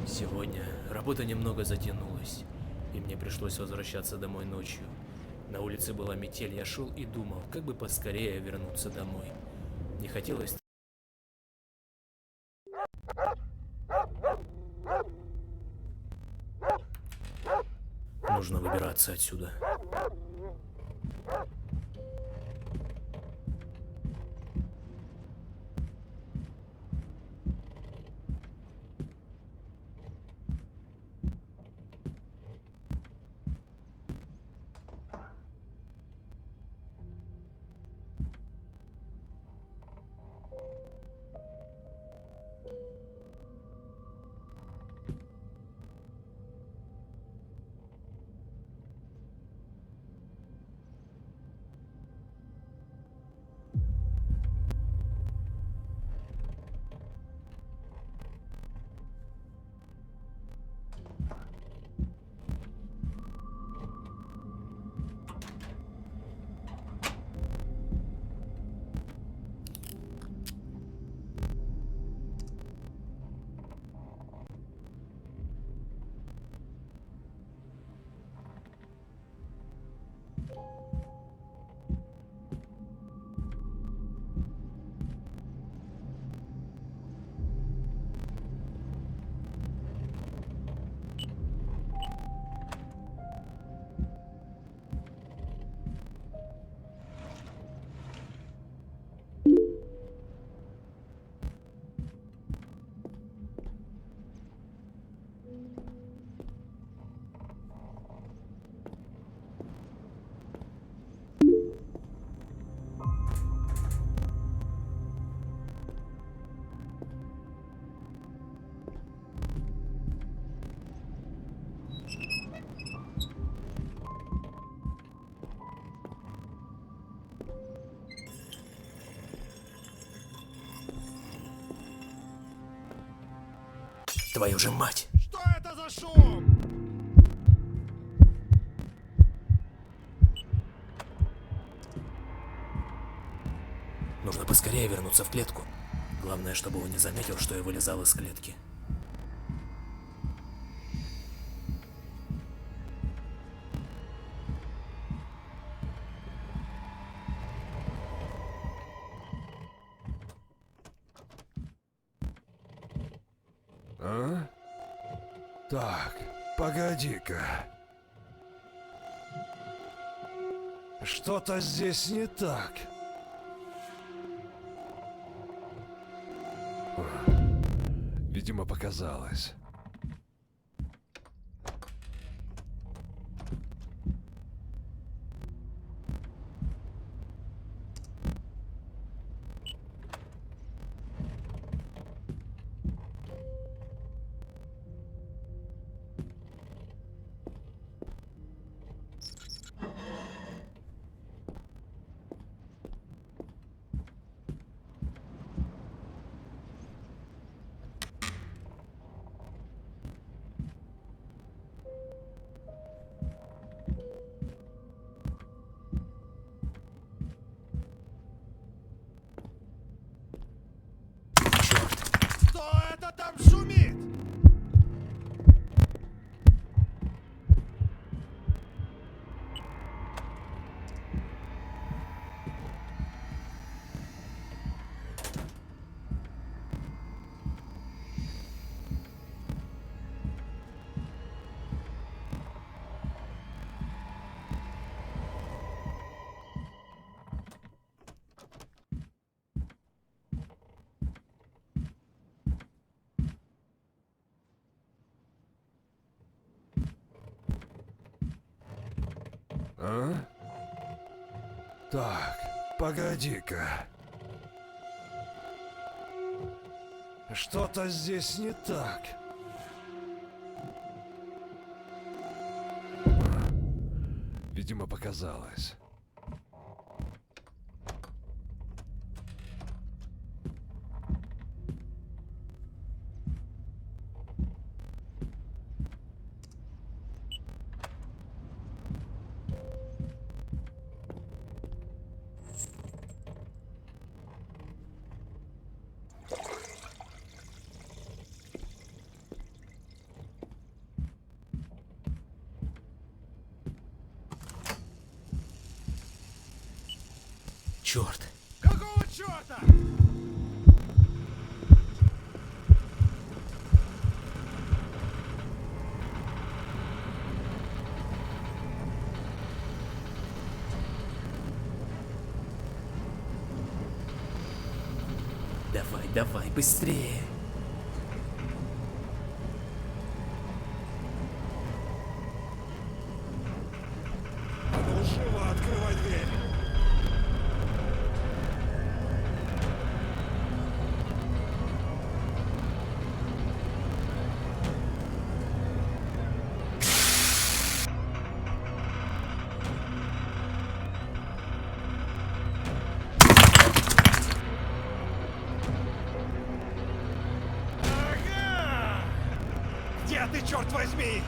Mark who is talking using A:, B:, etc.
A: Сегодня работа немного затянулась, и мне пришлось возвращаться домой ночью. На улице была метель, я шел и думал, как бы поскорее вернуться домой. Не хотелось. Нужно выбираться отсюда. Твою же мать!
B: Что это за шум?
A: Нужно поскорее вернуться в клетку. Главное, чтобы он не заметил, что я вылезал из клетки.
B: А? Так, погоди-ка. Что-то здесь не так. Видимо, показалось. Кто это там шумит? А? Так, погоди-ка. Что-то здесь не так. Видимо, показалось.
A: Черт!
B: Какого черта?
A: Давай, давай, быстрее!
B: А ну живо открывай дверь. Ага! Где ты, черт возьми?